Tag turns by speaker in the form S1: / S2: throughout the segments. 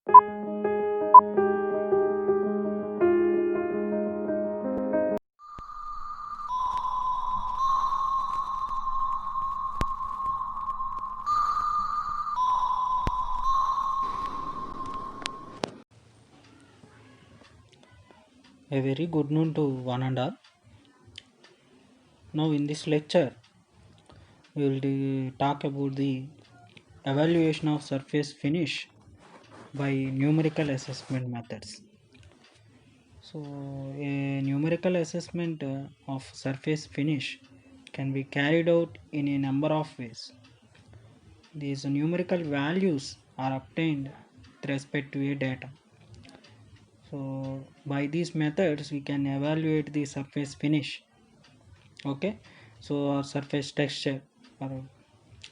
S1: A very good noon to one and all. Now, in this lecture, we will talk about the evaluation of surface finish by numerical assessment methods. So, a numerical assessment of surface finish can be carried out in a number of ways. These numerical values are obtained with respect to a data. So, by these methods, we can evaluate the surface finish. Okay, so surface texture or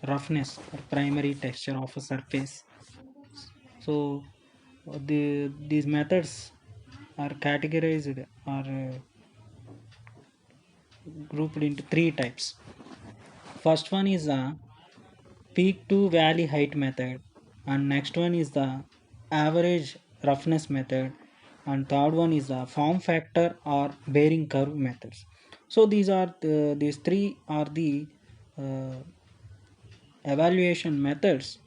S1: roughness or primary texture of a surface. So these methods are categorized or grouped into three types. First one is the peak to valley height method, and next one is the average roughness method, and third one is the form factor or bearing curve methods. So these three are the uh, evaluation methods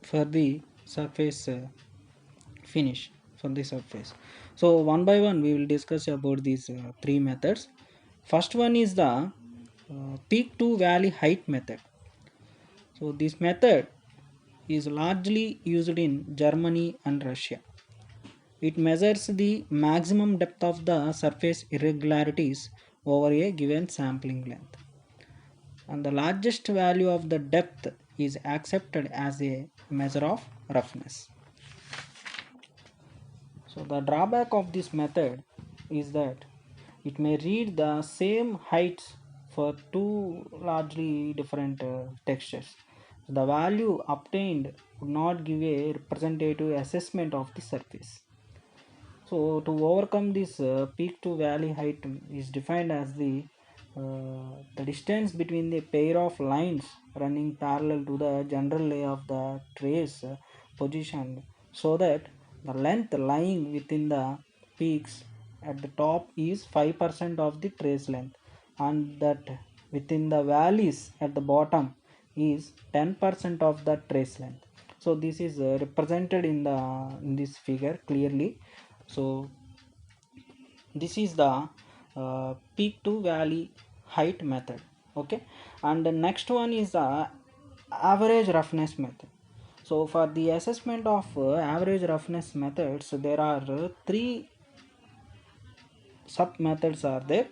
S1: for the surface finish for the surface. So one by one we will discuss about these three methods. First one is the peak to valley height method. So this method is largely used in Germany and Russia. It measures the maximum depth of the surface irregularities over a given sampling length, and the largest value of the depth is accepted as a measure of roughness. So the drawback of this method is that it may read the same heights for two largely different textures. The value obtained would not give a representative assessment of the surface. So to overcome this peak to valley height is defined as the distance between the pair of lines running parallel to the general lay of the trace positioned, so that the length lying within the peaks at the top is 5% of the trace length, and that within the valleys at the bottom is 10% of the trace length. So this is represented in this figure clearly. So this is the peak to valley height method. Okay, and the next one is the average roughness method. So for the assessment of average roughness methods, there are three sub methods are there.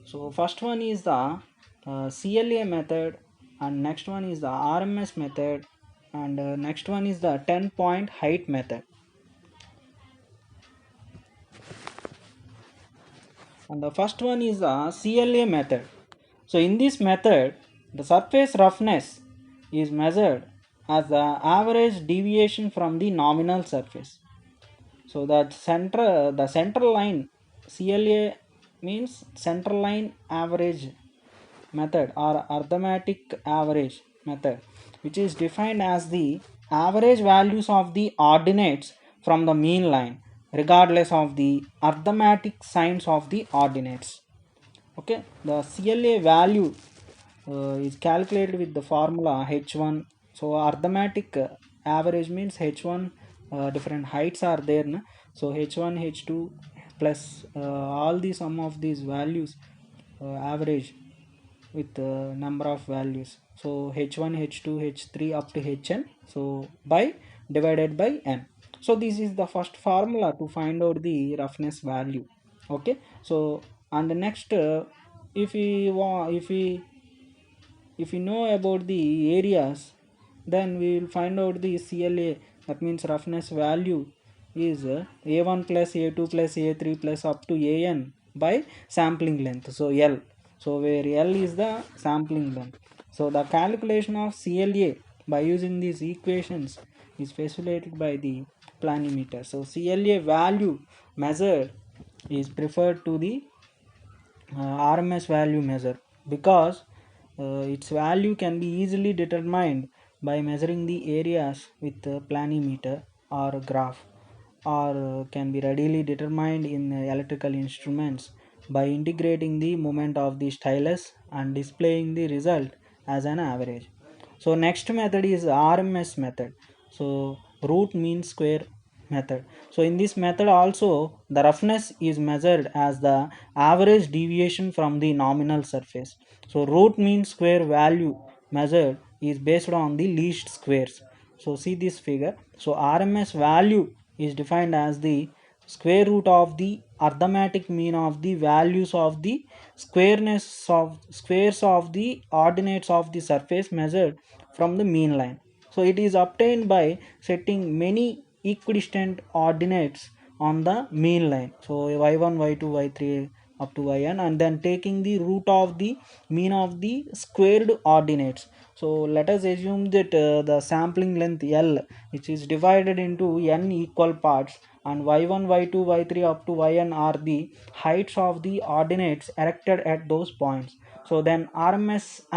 S1: So first one is the CLA method, and next one is the RMS method, and next one is the 10-point height method. And the first one is the CLA method. So in this method, the surface roughness is measured as the average deviation from the nominal surface. So the central line, CLA means central line average method or arithmetic average method, which is defined as the average values of the ordinates from the mean line regardless of the arithmetic signs of the ordinates. Okay, the CLA value is calculated with the formula H1. So arithmetic average means H1, different heights are there, na? So H1 H2 plus all the sum of these values average with number of values. So H1 H2 H3 up to Hn, so by divided by n. So this is the first formula to find out the roughness value. Okay, so and the next if we want if we know about the areas, then we will find out the CLA, that means roughness value is a1 plus a2 plus a3 plus up to an by sampling length, so L. So where L is the sampling length. So the calculation of CLA by using these equations is facilitated by the planimeter. So CLA value measured is preferred to the RMS value measure, because its value can be easily determined by measuring the areas with the planimeter, or graph, or can be readily determined in electrical instruments by integrating the moment of the stylus and displaying the result as an average. So next method is RMS method. So root mean square method. So in this method also the roughness is measured as the average deviation from the nominal surface. So root mean square value measured is based on the least squares. So see this figure. So RMS value is defined as the square root of the arithmetic mean of the values of the squares of the ordinates of the surface measured from the mean line. So it is obtained by setting many equidistant ordinates on the mean line. So y1, y2, y3 up to yn, and then taking the root of the mean of the squared ordinates. So let us assume that the sampling length L, which is divided into n equal parts, and y1, y2, y3 up to yn are the heights of the ordinates erected at those points. So then RMS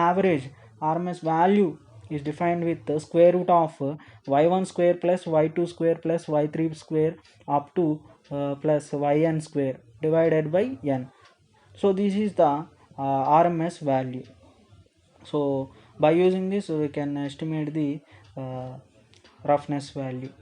S1: value is defined with the square root of y1 square plus y2 square plus y3 square up to plus yn square divided by n. So this is the RMS value. So by using this we can estimate the uh, roughness value.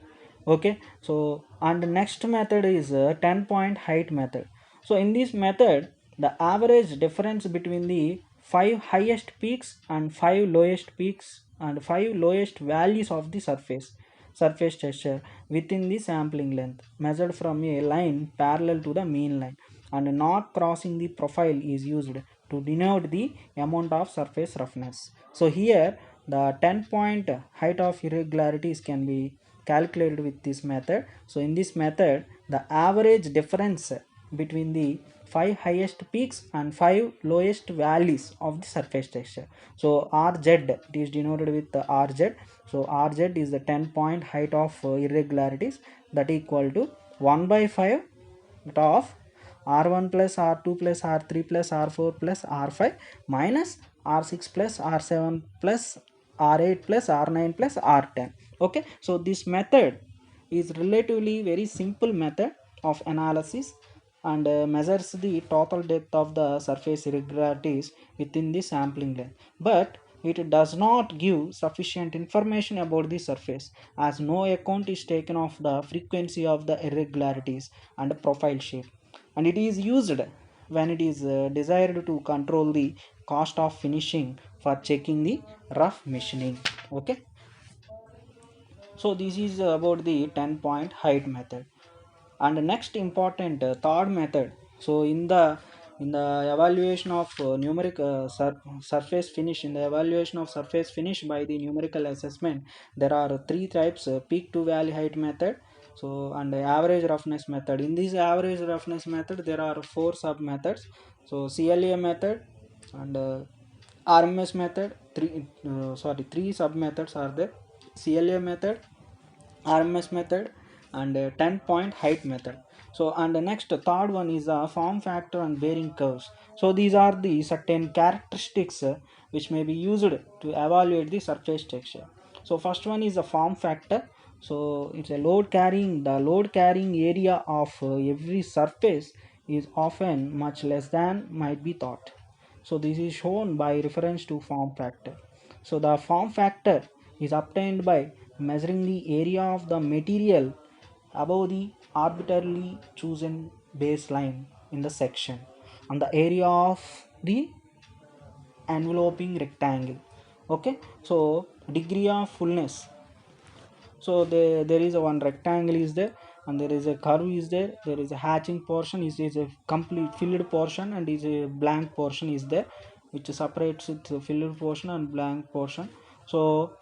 S1: Okay, so and the next method is 10-point height method. So in this method the average difference between the 5 highest peaks and 5 lowest peaks and 5 lowest valleys of the surface texture within the sampling length measured from a line parallel to the mean line and not crossing the profile is used to denote the amount of surface roughness. So here the 10-point height of irregularities can be calculated with this method. So in this method the average difference between the 5 highest peaks and 5 lowest valleys of the surface texture. So RZ, it is denoted with the RZ. So RZ is the 10-point height of irregularities, that equal to 1 by 5 of R1 plus R2 plus R3 plus R4 plus R5 minus R6 plus R7 plus R8 plus R9 plus R10. Okay, so this method is relatively very simple method of analysis and measures the total depth of the surface irregularities within the sampling length, but it does not give sufficient information about the surface as no account is taken of the frequency of the irregularities and profile shape, and it is used when it is desired to control the cost of finishing for checking the rough machining. Okay, so this is about the 10-point height method. And next important third method. So in the evaluation of surface finish, in the evaluation of surface finish by the numerical assessment, there are three types: peak to valley height method, so and the average roughness method. In this average roughness method there are four sub methods. So CLA method and RMS method, three sub methods are there: CLA method, RMS method, and 10-point height method. So and the next third one is form factor and bearing curves. So these are the certain characteristics which may be used to evaluate the surface texture. So first one is a form factor. So it's a the load carrying area of every surface is often much less than might be thought. So this is shown by reference to form factor. So the form factor is obtained by measuring the area of the material above the arbitrarily chosen baseline in the section and the area of the enveloping rectangle. Okay, so degree of fullness. So there is a one rectangle is there, and there is a curve is there, there is a hatching portion, is a complete filled portion, and is a blank portion is there, which separates it filled portion and blank portion. So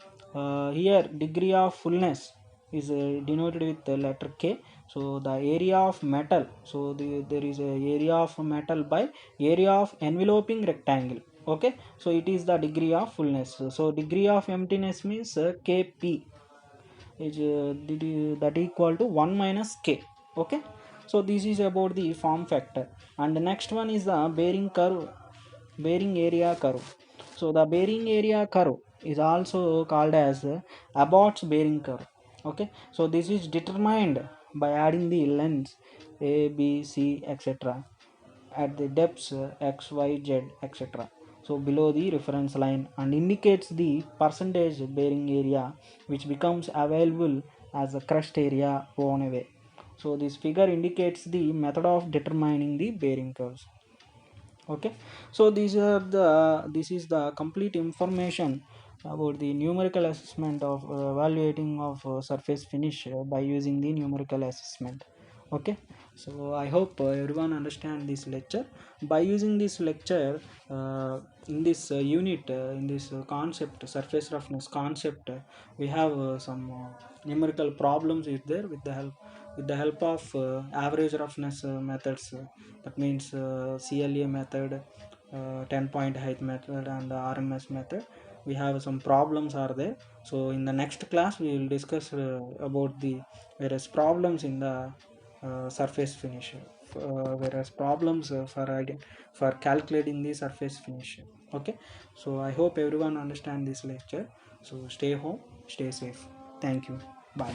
S1: here degree of fullness is denoted with the letter K. So the area of metal, so there is a area of metal by area of enveloping rectangle. Okay, so it is the degree of fullness. So degree of emptiness means Kp is that equal to 1 minus k. Okay, so this is about the form factor. And the next one is the bearing area curve. So the bearing area curve is also called as Abbott's bearing curve. Okay, so this is determined by adding the lengths a, b, c, etc. at the depths x, y, z, etc. So below the reference line, and indicates the percentage bearing area which becomes available as a crust area worn away. So this figure indicates the method of determining the bearing curves. Okay, so this is the complete information about the numerical assessment of evaluating of surface finish by using the numerical assessment. Okay, so I hope everyone understand this lecture. By using this lecture, in this unit, in this concept, surface roughness concept, we have some numerical problems is there with the help of average roughness methods, that means CLA method, 10 point height method, and RMS method. We have some problems are there. So in the next class we will discuss about the various problems in the surface finish, whereas problems for calculating the surface finish. Okay, so I hope everyone understand this lecture. So stay home, stay safe. Thank you. Bye.